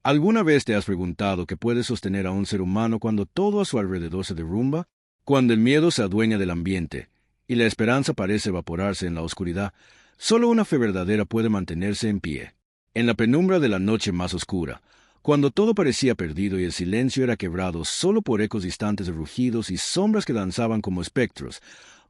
¿Alguna vez te has preguntado qué puede sostener a un ser humano cuando todo a su alrededor se derrumba? Cuando el miedo se adueña del ambiente y la esperanza parece evaporarse en la oscuridad, solo una fe verdadera puede mantenerse en pie. En la penumbra de la noche más oscura, cuando todo parecía perdido y el silencio era quebrado solo por ecos distantes de rugidos y sombras que danzaban como espectros,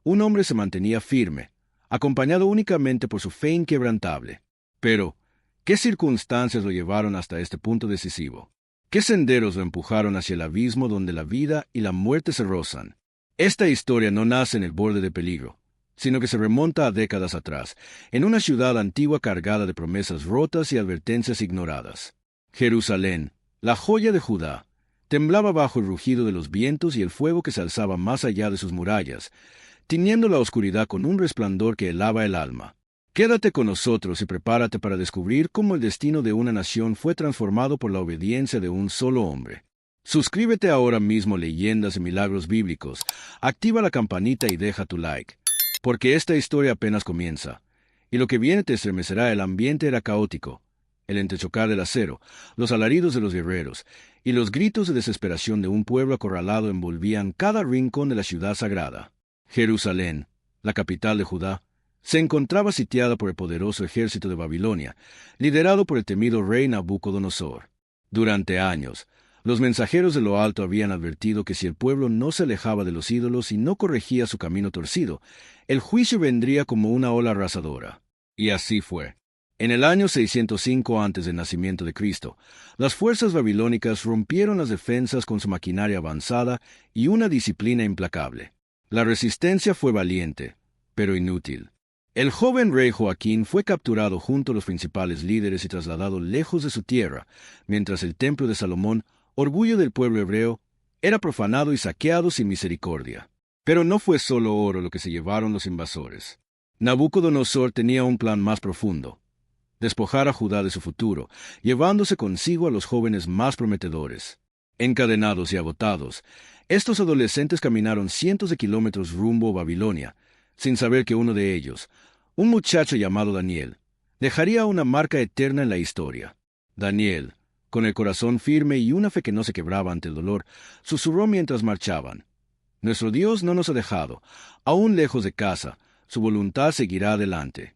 un hombre se mantenía firme, acompañado únicamente por su fe inquebrantable. Pero, ¿qué circunstancias lo llevaron hasta este punto decisivo? ¿Qué senderos lo empujaron hacia el abismo donde la vida y la muerte se rozan? Esta historia no nace en el borde de peligro, sino que se remonta a décadas atrás, en una ciudad antigua cargada de promesas rotas y advertencias ignoradas. Jerusalén, la joya de Judá, temblaba bajo el rugido de los vientos y el fuego que se alzaba más allá de sus murallas, tiñendo la oscuridad con un resplandor que helaba el alma. Quédate con nosotros y prepárate para descubrir cómo el destino de una nación fue transformado por la obediencia de un solo hombre. Suscríbete ahora mismo a Leyendas y Milagros Bíblicos, activa la campanita y deja tu like, porque esta historia apenas comienza, y lo que viene te estremecerá. El ambiente era caótico, el entrechocar del acero, los alaridos de los guerreros, y los gritos de desesperación de un pueblo acorralado envolvían cada rincón de la ciudad sagrada. Jerusalén, la capital de Judá, se encontraba sitiada por el poderoso ejército de Babilonia, liderado por el temido rey Nabucodonosor. Durante años, los mensajeros de lo alto habían advertido que si el pueblo no se alejaba de los ídolos y no corregía su camino torcido, el juicio vendría como una ola arrasadora. Y así fue. En el año 605 antes del nacimiento de Cristo, las fuerzas babilónicas rompieron las defensas con su maquinaria avanzada y una disciplina implacable. La resistencia fue valiente, pero inútil. El joven rey Joaquín fue capturado junto a los principales líderes y trasladado lejos de su tierra, mientras el templo de Salomón, orgullo del pueblo hebreo, era profanado y saqueado sin misericordia. Pero no fue solo oro lo que se llevaron los invasores. Nabucodonosor tenía un plan más profundo: despojar a Judá de su futuro, llevándose consigo a los jóvenes más prometedores. Encadenados y agotados, estos adolescentes caminaron cientos de kilómetros rumbo a Babilonia, sin saber que uno de ellos, un muchacho llamado Daniel, dejaría una marca eterna en la historia. Daniel, con el corazón firme y una fe que no se quebraba ante el dolor, susurró mientras marchaban: «Nuestro Dios no nos ha dejado, aún lejos de casa, su voluntad seguirá adelante».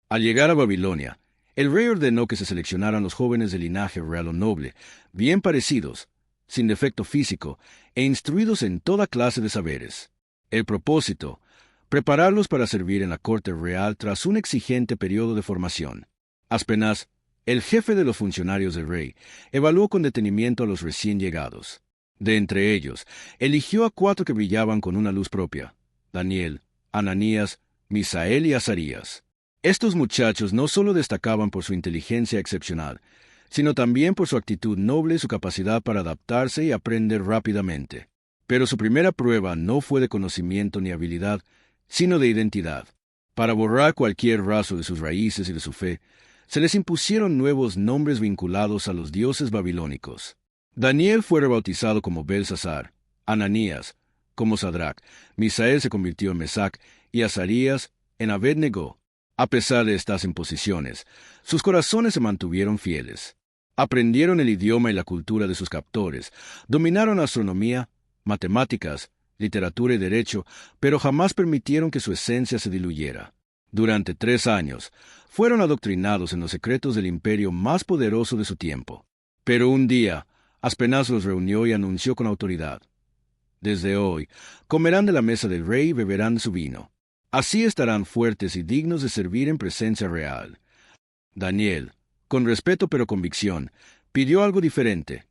Al llegar a Babilonia, el rey ordenó que se seleccionaran los jóvenes de linaje real o noble, bien parecidos, sin defecto físico, e instruidos en toda clase de saberes. El propósito: prepararlos para servir en la corte real tras un exigente periodo de formación. Aspenaz, el jefe de los funcionarios del rey, evaluó con detenimiento a los recién llegados. De entre ellos, eligió a 4 que brillaban con una luz propia: Daniel, Ananías, Misael y Azarías. Estos muchachos no solo destacaban por su inteligencia excepcional, sino también por su actitud noble y su capacidad para adaptarse y aprender rápidamente. Pero su primera prueba no fue de conocimiento ni habilidad, sino de identidad. Para borrar cualquier rastro de sus raíces y de su fe, se les impusieron nuevos nombres vinculados a los dioses babilónicos. Daniel fue rebautizado como Belsasar, Ananías como Sadrach, Misael se convirtió en Mesac y Azarías en Abed-Negó. A pesar de estas imposiciones, sus corazones se mantuvieron fieles. Aprendieron el idioma y la cultura de sus captores, dominaron astronomía, matemáticas, literatura y derecho, pero jamás permitieron que su esencia se diluyera. Durante 3 años, fueron adoctrinados en los secretos del imperio más poderoso de su tiempo. Pero un día, Aspenaz los reunió y anunció con autoridad: «Desde hoy, comerán de la mesa del rey y beberán de su vino. Así estarán fuertes y dignos de servir en presencia real». Daniel, con respeto pero convicción, pidió algo diferente: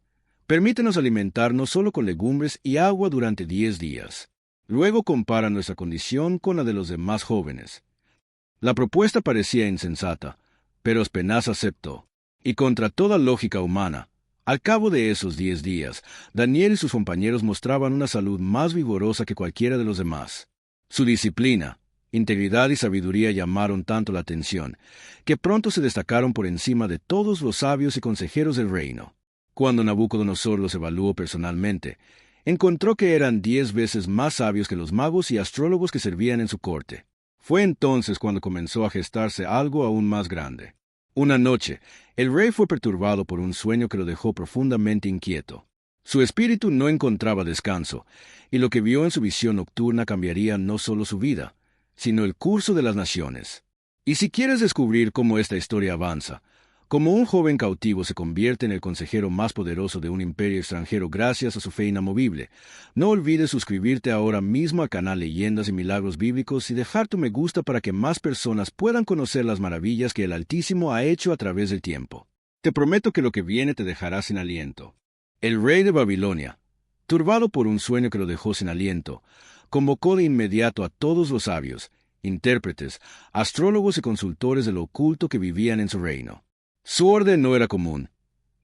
«Permítenos alimentarnos solo con legumbres y agua durante 10 días. Luego compara nuestra condición con la de los demás jóvenes». La propuesta parecía insensata, pero Aspenaz aceptó. Y contra toda lógica humana, al cabo de esos 10 días, Daniel y sus compañeros mostraban una salud más vigorosa que cualquiera de los demás. Su disciplina, integridad y sabiduría llamaron tanto la atención, que pronto se destacaron por encima de todos los sabios y consejeros del reino. Cuando Nabucodonosor los evaluó personalmente, encontró que eran 10 veces más sabios que los magos y astrólogos que servían en su corte. Fue entonces cuando comenzó a gestarse algo aún más grande. Una noche, el rey fue perturbado por un sueño que lo dejó profundamente inquieto. Su espíritu no encontraba descanso, y lo que vio en su visión nocturna cambiaría no solo su vida, sino el curso de las naciones. Y si quieres descubrir cómo esta historia avanza, cómo un joven cautivo se convierte en el consejero más poderoso de un imperio extranjero gracias a su fe inamovible, no olvides suscribirte ahora mismo al canal Leyendas y Milagros Bíblicos y dejar tu me gusta para que más personas puedan conocer las maravillas que el Altísimo ha hecho a través del tiempo. Te prometo que lo que viene te dejará sin aliento. El rey de Babilonia, turbado por un sueño que lo dejó sin aliento, convocó de inmediato a todos los sabios, intérpretes, astrólogos y consultores de lo oculto que vivían en su reino. Su orden no era común.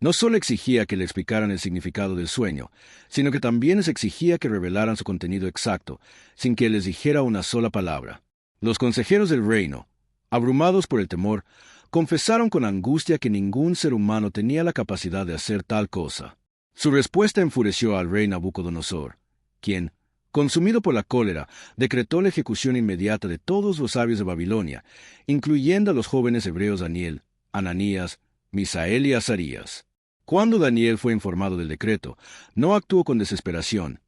No solo exigía que le explicaran el significado del sueño, sino que también les exigía que revelaran su contenido exacto, sin que les dijera una sola palabra. Los consejeros del reino, abrumados por el temor, confesaron con angustia que ningún ser humano tenía la capacidad de hacer tal cosa. Su respuesta enfureció al rey Nabucodonosor, quien, consumido por la cólera, decretó la ejecución inmediata de todos los sabios de Babilonia, incluyendo a los jóvenes hebreos Daniel, Ananías, Misael y Azarías. Cuando Daniel fue informado del decreto, no actuó con desesperación,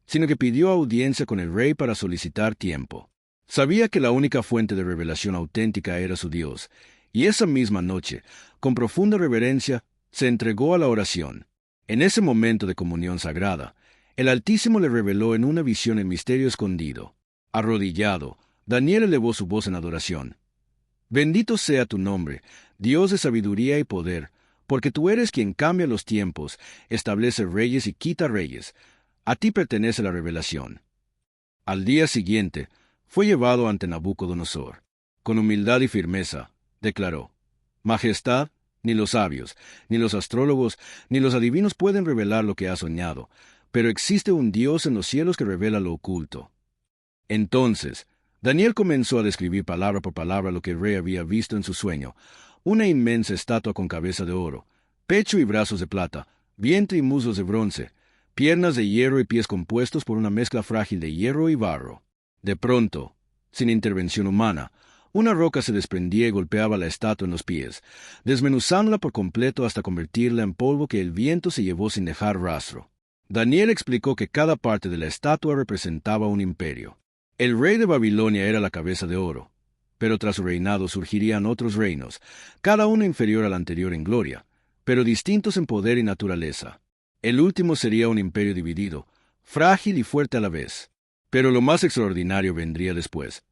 sino que pidió audiencia con el rey para solicitar tiempo. Sabía que la única fuente de revelación auténtica era su Dios, y esa misma noche, con profunda reverencia, se entregó a la oración. En ese momento de comunión sagrada, el Altísimo le reveló en una visión el misterio escondido. Arrodillado, Daniel elevó su voz en adoración. Bendito sea tu nombre, Dios de sabiduría y poder, porque tú eres quien cambia los tiempos, establece reyes y quita reyes. A ti pertenece la revelación. Al día siguiente, fue llevado ante Nabucodonosor. Con humildad y firmeza, declaró: Majestad, ni los sabios, ni los astrólogos, ni los adivinos pueden revelar lo que ha soñado, pero existe un Dios en los cielos que revela lo oculto. Entonces, Daniel comenzó a describir palabra por palabra lo que el rey había visto en su sueño: una inmensa estatua con cabeza de oro, pecho y brazos de plata, vientre y muslos de bronce, piernas de hierro y pies compuestos por una mezcla frágil de hierro y barro. De pronto, sin intervención humana, una roca se desprendía y golpeaba la estatua en los pies, desmenuzándola por completo hasta convertirla en polvo que el viento se llevó sin dejar rastro. Daniel explicó que cada parte de la estatua representaba un imperio. El rey de Babilonia era la cabeza de oro, pero tras su reinado surgirían otros reinos, cada uno inferior al anterior en gloria, pero distintos en poder y naturaleza. El último sería un imperio dividido, frágil y fuerte a la vez. Pero lo más extraordinario vendría después.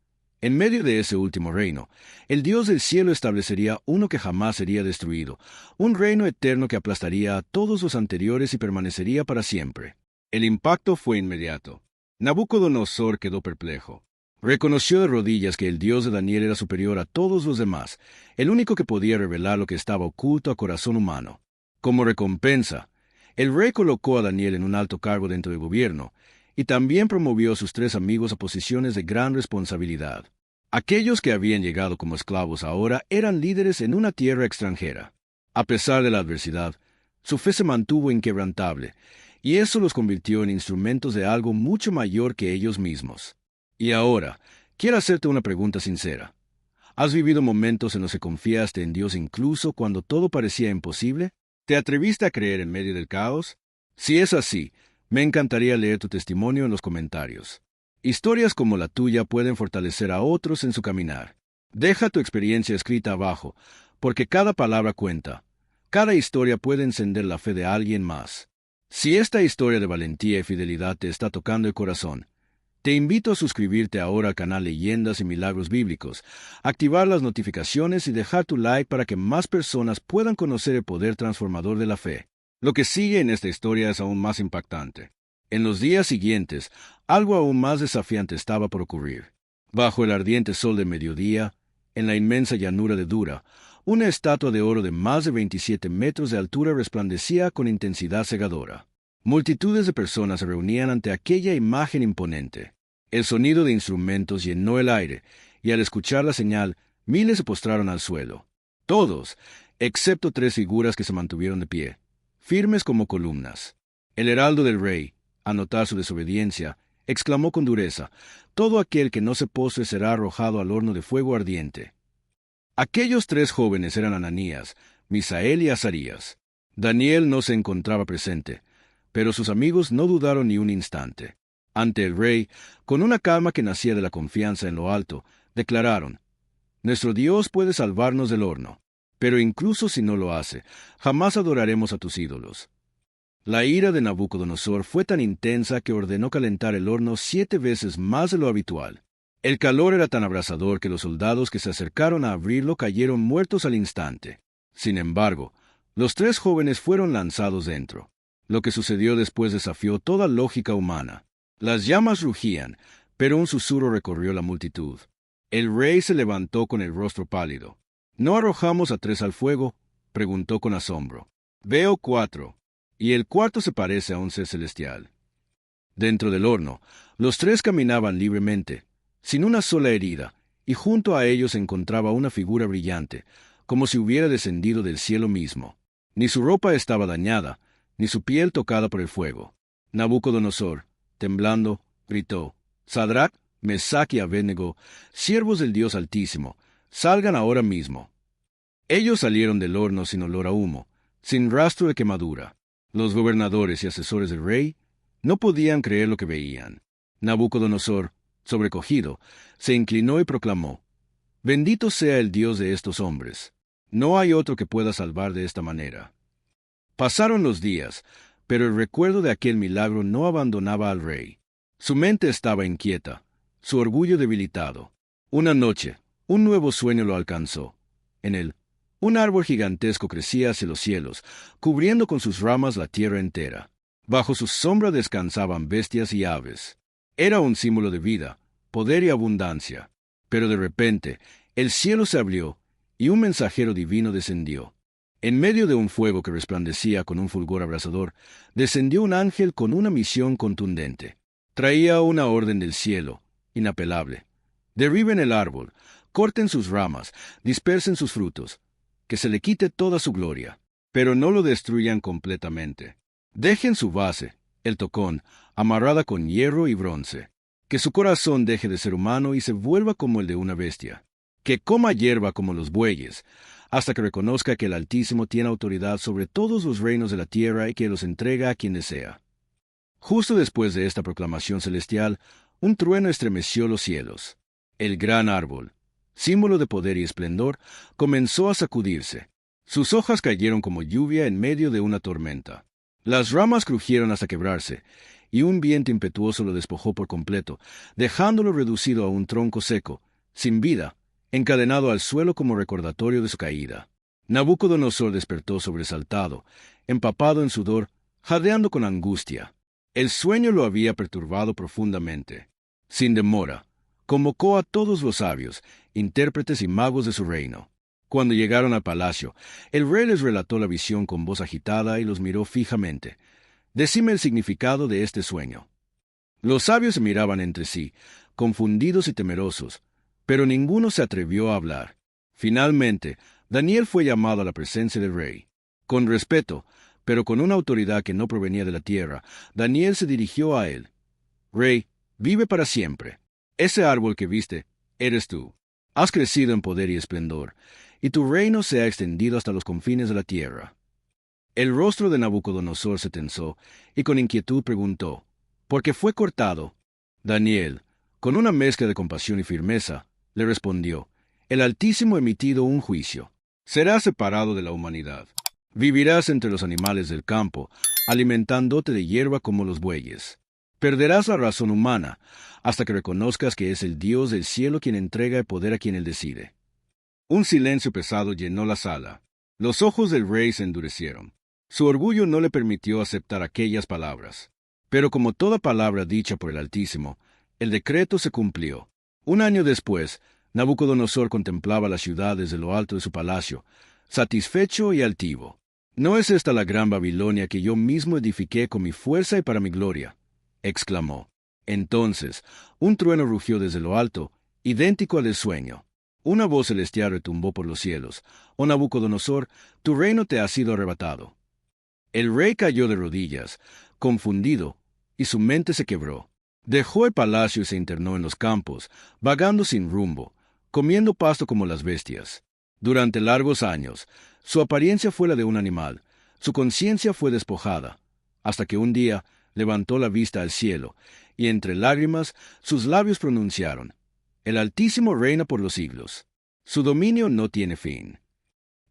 En medio de ese último reino, el Dios del cielo establecería uno que jamás sería destruido, un reino eterno que aplastaría a todos los anteriores y permanecería para siempre. El impacto fue inmediato. Nabucodonosor quedó perplejo. Reconoció de rodillas que el Dios de Daniel era superior a todos los demás, el único que podía revelar lo que estaba oculto a corazón humano. Como recompensa, el rey colocó a Daniel en un alto cargo dentro del gobierno, y también promovió a sus 3 amigos a posiciones de gran responsabilidad. Aquellos que habían llegado como esclavos ahora eran líderes en una tierra extranjera. A pesar de la adversidad, su fe se mantuvo inquebrantable, y eso los convirtió en instrumentos de algo mucho mayor que ellos mismos. Y ahora, quiero hacerte una pregunta sincera. ¿Has vivido momentos en los que confiaste en Dios incluso cuando todo parecía imposible? ¿Te atreviste a creer en medio del caos? Si es así, me encantaría leer tu testimonio en los comentarios. Historias como la tuya pueden fortalecer a otros en su caminar. Deja tu experiencia escrita abajo, porque cada palabra cuenta. Cada historia puede encender la fe de alguien más. Si esta historia de valentía y fidelidad te está tocando el corazón, te invito a suscribirte ahora al canal Leyendas y Milagros Bíblicos, activar las notificaciones y dejar tu like para que más personas puedan conocer el poder transformador de la fe. Lo que sigue en esta historia es aún más impactante. En los días siguientes, algo aún más desafiante estaba por ocurrir. Bajo el ardiente sol de mediodía, en la inmensa llanura de Dura, una estatua de oro de más de 27 metros de altura resplandecía con intensidad cegadora. Multitudes de personas se reunían ante aquella imagen imponente. El sonido de instrumentos llenó el aire, y al escuchar la señal, miles se postraron al suelo. Todos, excepto 3 figuras que se mantuvieron de pie, firmes como columnas. El heraldo del rey, al notar su desobediencia, exclamó con dureza: «Todo aquel que no se postre será arrojado al horno de fuego ardiente». Aquellos 3 jóvenes eran Ananías, Misael y Azarías. Daniel no se encontraba presente, pero sus amigos no dudaron ni un instante. Ante el rey, con una calma que nacía de la confianza en lo alto, declararon: Nuestro Dios puede salvarnos del horno, pero incluso si no lo hace, jamás adoraremos a tus ídolos. La ira de Nabucodonosor fue tan intensa que ordenó calentar el horno 7 veces más de lo habitual. El calor era tan abrasador que los soldados que se acercaron a abrirlo cayeron muertos al instante. Sin embargo, los 3 jóvenes fueron lanzados dentro. Lo que sucedió después desafió toda lógica humana. Las llamas rugían, pero un susurro recorrió la multitud. El rey se levantó con el rostro pálido. ¿No arrojamos a 3 al fuego?, preguntó con asombro. Veo 4, y el cuarto se parece a un ser celestial. Dentro del horno, los 3 caminaban libremente, sin una sola herida, y junto a ellos se encontraba una figura brillante, como si hubiera descendido del cielo mismo. Ni su ropa estaba dañada, ni su piel tocada por el fuego. Nabucodonosor, temblando, gritó: Sadrach, Mesach y Abednego, siervos del Dios Altísimo, salgan ahora mismo. Ellos salieron del horno sin olor a humo, sin rastro de quemadura. Los gobernadores y asesores del rey no podían creer lo que veían. Nabucodonosor, sobrecogido, se inclinó y proclamó: Bendito sea el Dios de estos hombres. No hay otro que pueda salvar de esta manera. Pasaron los días, pero el recuerdo de aquel milagro no abandonaba al rey. Su mente estaba inquieta, su orgullo debilitado. Una noche, un nuevo sueño lo alcanzó. En él, un árbol gigantesco crecía hacia los cielos, cubriendo con sus ramas la tierra entera. Bajo su sombra descansaban bestias y aves. Era un símbolo de vida, poder y abundancia. Pero de repente, el cielo se abrió, y un mensajero divino descendió. En medio de un fuego que resplandecía con un fulgor abrasador, descendió un ángel con una misión contundente. Traía una orden del cielo, inapelable. Derriben el árbol, corten sus ramas, dispersen sus frutos, que se le quite toda su gloria, pero no lo destruyan completamente. Dejen su base, el tocón, amarrada con hierro y bronce. Que su corazón deje de ser humano y se vuelva como el de una bestia. Que coma hierba como los bueyes, hasta que reconozca que el Altísimo tiene autoridad sobre todos los reinos de la tierra y que los entrega a quien desea. Justo después de esta proclamación celestial, un trueno estremeció los cielos. El gran árbol, símbolo de poder y esplendor, comenzó a sacudirse. Sus hojas cayeron como lluvia en medio de una tormenta. Las ramas crujieron hasta quebrarse, y un viento impetuoso lo despojó por completo, dejándolo reducido a un tronco seco, sin vida, encadenado al suelo como recordatorio de su caída. Nabucodonosor despertó sobresaltado, empapado en sudor, jadeando con angustia. El sueño lo había perturbado profundamente. Sin demora, convocó a todos los sabios, intérpretes y magos de su reino. Cuando llegaron al palacio, el rey les relató la visión con voz agitada y los miró fijamente. «Decime el significado de este sueño». Los sabios se miraban entre sí, confundidos y temerosos, pero ninguno se atrevió a hablar. Finalmente, Daniel fue llamado a la presencia del rey. Con respeto, pero con una autoridad que no provenía de la tierra, Daniel se dirigió a él. «Rey, vive para siempre. Ese árbol que viste, eres tú. Has crecido en poder y esplendor, y tu reino se ha extendido hasta los confines de la tierra». El rostro de Nabucodonosor se tensó, y con inquietud preguntó: «¿Por qué fue cortado?» Daniel, con una mezcla de compasión y firmeza, le respondió: «El Altísimo ha emitido un juicio. Serás separado de la humanidad. Vivirás entre los animales del campo, alimentándote de hierba como los bueyes. Perderás la razón humana, hasta que reconozcas que es el Dios del cielo quien entrega el poder a quien él decide». Un silencio pesado llenó la sala. Los ojos del rey se endurecieron. Su orgullo no le permitió aceptar aquellas palabras. Pero como toda palabra dicha por el Altísimo, el decreto se cumplió. Un año después, Nabucodonosor contemplaba la ciudad desde lo alto de su palacio, satisfecho y altivo. «¿No es esta la gran Babilonia que yo mismo edifiqué con mi fuerza y para mi gloria?», exclamó. Entonces, un trueno rugió desde lo alto, idéntico al del sueño. Una voz celestial retumbó por los cielos: «Oh Nabucodonosor, tu reino te ha sido arrebatado». El rey cayó de rodillas, confundido, y su mente se quebró. Dejó el palacio y se internó en los campos, vagando sin rumbo, comiendo pasto como las bestias. Durante largos años, su apariencia fue la de un animal, su conciencia fue despojada, hasta que un día levantó la vista al cielo, y entre lágrimas sus labios pronunciaron: El Altísimo reina por los siglos. Su dominio no tiene fin.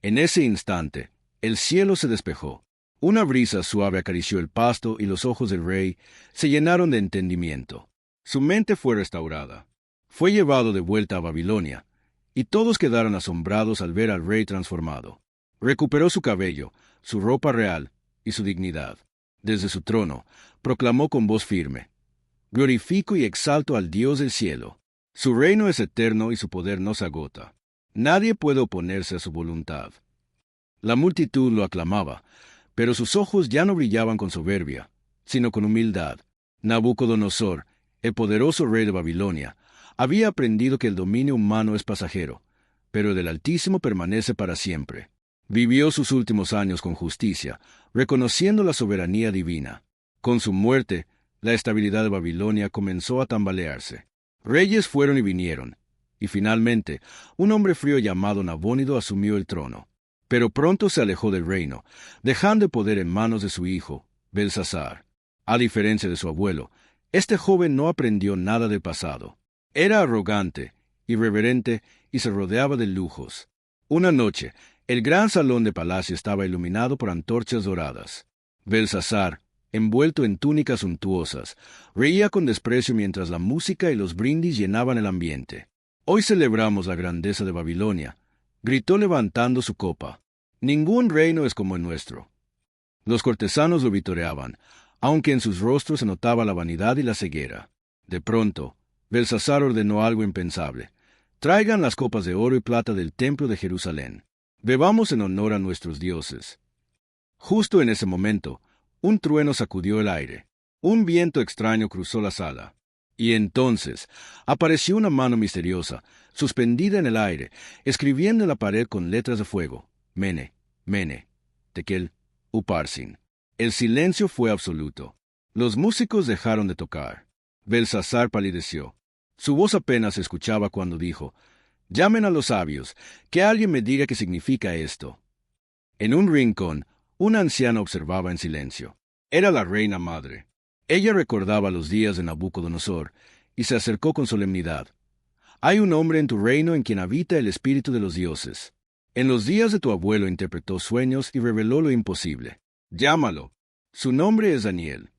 En ese instante, el cielo se despejó. Una brisa suave acarició el pasto y los ojos del rey se llenaron de entendimiento. Su mente fue restaurada. Fue llevado de vuelta a Babilonia, y todos quedaron asombrados al ver al rey transformado. Recuperó su cabello, su ropa real y su dignidad. Desde su trono, proclamó con voz firme: Glorifico y exalto al Dios del cielo. Su reino es eterno y su poder no se agota. Nadie puede oponerse a su voluntad. La multitud lo aclamaba, pero sus ojos ya no brillaban con soberbia, sino con humildad. Nabucodonosor, el poderoso rey de Babilonia, había aprendido que el dominio humano es pasajero, pero el del Altísimo permanece para siempre. Vivió sus últimos años con justicia, reconociendo la soberanía divina. Con su muerte, la estabilidad de Babilonia comenzó a tambalearse. Reyes fueron y vinieron, y finalmente, un hombre frío llamado Nabónido asumió el trono. Pero pronto se alejó del reino, dejando el poder en manos de su hijo, Belsasar. A diferencia de su abuelo, este joven no aprendió nada del pasado. Era arrogante, irreverente y se rodeaba de lujos. Una noche, el gran salón de palacio estaba iluminado por antorchas doradas. Belsasar, envuelto en túnicas suntuosas, reía con desprecio mientras la música y los brindis llenaban el ambiente. «Hoy celebramos la grandeza de Babilonia», gritó levantando su copa. «Ningún reino es como el nuestro». Los cortesanos lo vitoreaban, aunque en sus rostros se notaba la vanidad y la ceguera. De pronto, Belsasar ordenó algo impensable: «Traigan las copas de oro y plata del templo de Jerusalén. Bebamos en honor a nuestros dioses». Justo en ese momento, un trueno sacudió el aire. Un viento extraño cruzó la sala. Y entonces apareció una mano misteriosa, suspendida en el aire, escribiendo en la pared con letras de fuego: Mene, Mene, Tekel, Uparsin. El silencio fue absoluto. Los músicos dejaron de tocar. Belsasar palideció. Su voz apenas se escuchaba cuando dijo: «Llamen a los sabios, que alguien me diga qué significa esto». En un rincón, una anciana observaba en silencio. Era la reina madre. Ella recordaba los días de Nabucodonosor y se acercó con solemnidad. «Hay un hombre en tu reino en quien habita el espíritu de los dioses. En los días de tu abuelo interpretó sueños y reveló lo imposible. Llámalo. Su nombre es Daniel».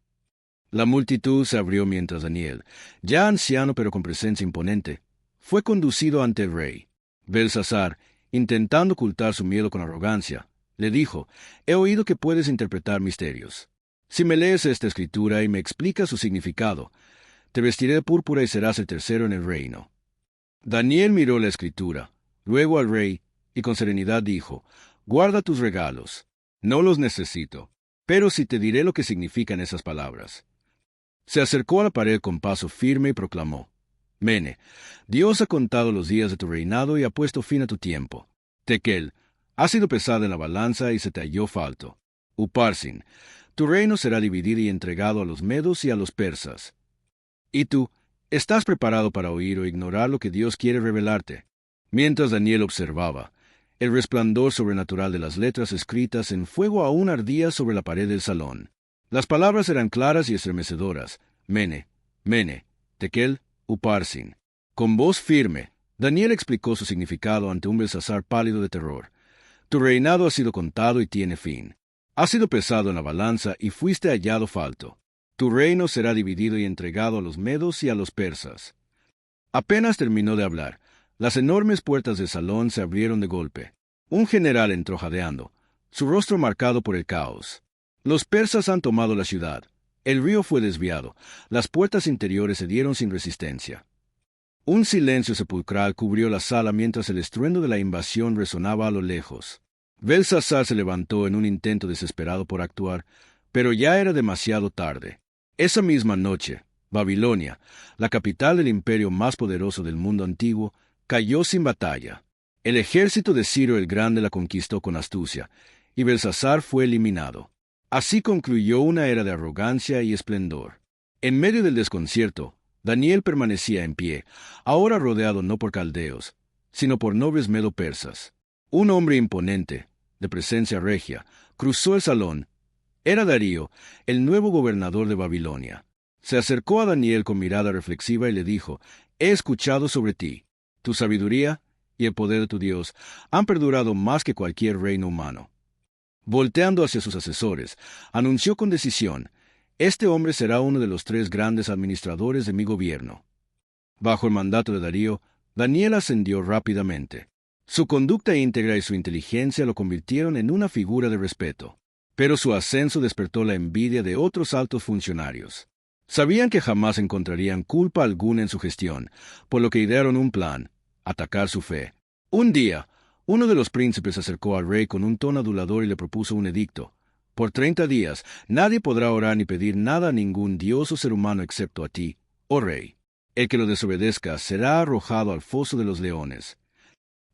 La multitud se abrió mientras Daniel, ya anciano pero con presencia imponente, fue conducido ante el rey. Belsasar, intentando ocultar su miedo con arrogancia, le dijo: «He oído que puedes interpretar misterios. Si me lees esta escritura y me explicas su significado, te vestiré de púrpura y serás el tercero en el reino». Daniel miró la escritura, luego al rey, y con serenidad dijo: «Guarda tus regalos. No los necesito, pero sí te diré lo que significan esas palabras». Se acercó a la pared con paso firme y proclamó: «Mene, Dios ha contado los días de tu reinado y ha puesto fin a tu tiempo. Tekel, has sido pesada en la balanza y se te halló falto. Uparsin, tu reino será dividido y entregado a los medos y a los persas. Y tú, ¿estás preparado para oír o ignorar lo que Dios quiere revelarte?» Mientras Daniel observaba, el resplandor sobrenatural de las letras escritas en fuego aún ardía sobre la pared del salón. Las palabras eran claras y estremecedoras: Mene, Mene, Tekel, Uparsin. Con voz firme, Daniel explicó su significado ante un Belsasar pálido de terror. «Tu reinado ha sido contado y tiene fin. Has sido pesado en la balanza y fuiste hallado falto. Tu reino será dividido y entregado a los medos y a los persas». Apenas terminó de hablar, las enormes puertas del salón se abrieron de golpe. Un general entró jadeando, su rostro marcado por el caos. «Los persas han tomado la ciudad. El río fue desviado. Las puertas interiores cedieron sin resistencia». Un silencio sepulcral cubrió la sala mientras el estruendo de la invasión resonaba a lo lejos. Belsasar se levantó en un intento desesperado por actuar, pero ya era demasiado tarde. Esa misma noche, Babilonia, la capital del imperio más poderoso del mundo antiguo, cayó sin batalla. El ejército de Ciro el Grande la conquistó con astucia, y Belsasar fue eliminado. Así concluyó una era de arrogancia y esplendor. En medio del desconcierto, Daniel permanecía en pie, ahora rodeado no por caldeos, sino por nobles medo-persas. Un hombre imponente, de presencia regia, cruzó el salón. Era Darío, el nuevo gobernador de Babilonia. Se acercó a Daniel con mirada reflexiva y le dijo: «He escuchado sobre ti. Tu sabiduría y el poder de tu Dios han perdurado más que cualquier reino humano». Volteando hacia sus asesores, anunció con decisión: «Este hombre será uno de los 3 grandes administradores de mi gobierno». Bajo el mandato de Darío, Daniel ascendió rápidamente. Su conducta íntegra y su inteligencia lo convirtieron en una figura de respeto. Pero su ascenso despertó la envidia de otros altos funcionarios. Sabían que jamás encontrarían culpa alguna en su gestión, por lo que idearon un plan: atacar su fe. Un día, uno de los príncipes se acercó al rey con un tono adulador y le propuso un edicto: «Por 30 días nadie podrá orar ni pedir nada a ningún dios o ser humano excepto a ti, oh rey. El que lo desobedezca será arrojado al foso de los leones».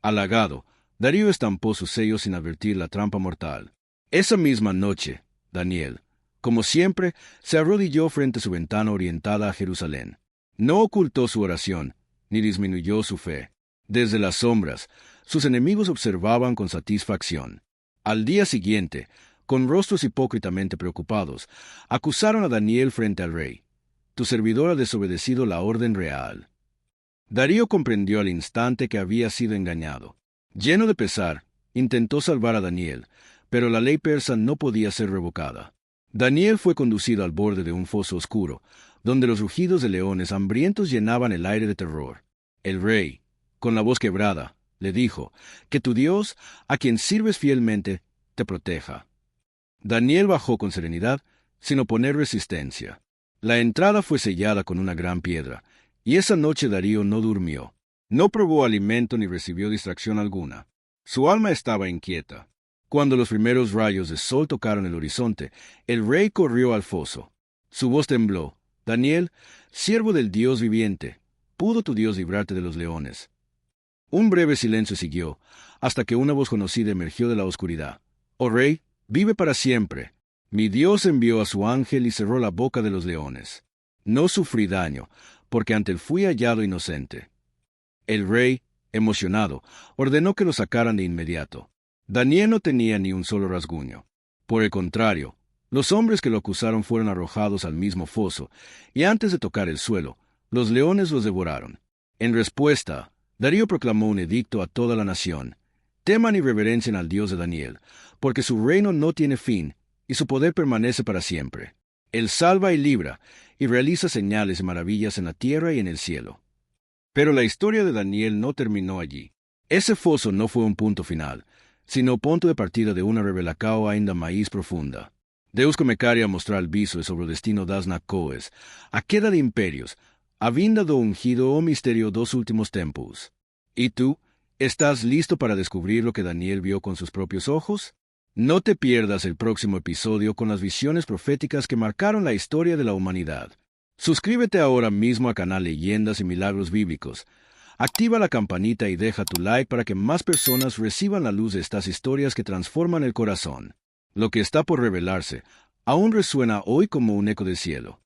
Halagado, Darío estampó su sello sin advertir la trampa mortal. Esa misma noche, Daniel, como siempre, se arrodilló frente a su ventana orientada a Jerusalén. No ocultó su oración, ni disminuyó su fe. Desde las sombras, sus enemigos observaban con satisfacción. Al día siguiente, con rostros hipócritamente preocupados, acusaron a Daniel frente al rey: «Tu servidor ha desobedecido la orden real». Darío comprendió al instante que había sido engañado. Lleno de pesar, intentó salvar a Daniel, pero la ley persa no podía ser revocada. Daniel fue conducido al borde de un foso oscuro, donde los rugidos de leones hambrientos llenaban el aire de terror. El rey, con la voz quebrada, le dijo: «Que tu Dios, a quien sirves fielmente, te proteja». Daniel bajó con serenidad, sin oponer resistencia. La entrada fue sellada con una gran piedra, y esa noche Darío no durmió. No probó alimento ni recibió distracción alguna. Su alma estaba inquieta. Cuando los primeros rayos de sol tocaron el horizonte, el rey corrió al foso. Su voz tembló: «Daniel, siervo del Dios viviente, ¿pudo tu Dios librarte de los leones?». Un breve silencio siguió, hasta que una voz conocida emergió de la oscuridad: «Oh rey, vive para siempre. Mi Dios envió a su ángel y cerró la boca de los leones. No sufrí daño, porque ante él fui hallado inocente». El rey, emocionado, ordenó que lo sacaran de inmediato. Daniel no tenía ni un solo rasguño. Por el contrario, los hombres que lo acusaron fueron arrojados al mismo foso, y antes de tocar el suelo, los leones los devoraron. En respuesta, Darío proclamó un edicto a toda la nación: «Teman y reverencien al Dios de Daniel, porque su reino no tiene fin, y su poder permanece para siempre. Él salva y libra, y realiza señales y maravillas en la tierra y en el cielo». Pero la historia de Daniel no terminó allí. Ese foso no fue un punto final, sino ponto de partida de una revelação ainda mais profunda. Deus começaria a mostrar el viso sobre o destino das nações, a queda de imperios, a vinda do ungido o misterio dos últimos tempos. ¿Y tú, estás listo para descubrir lo que Daniel vio con sus propios ojos? No te pierdas el próximo episodio con las visiones proféticas que marcaron la historia de la humanidad. Suscríbete ahora mismo al canal Leyendas y Milagros Bíblicos. Activa la campanita y deja tu like para que más personas reciban la luz de estas historias que transforman el corazón. Lo que está por revelarse aún resuena hoy como un eco del cielo.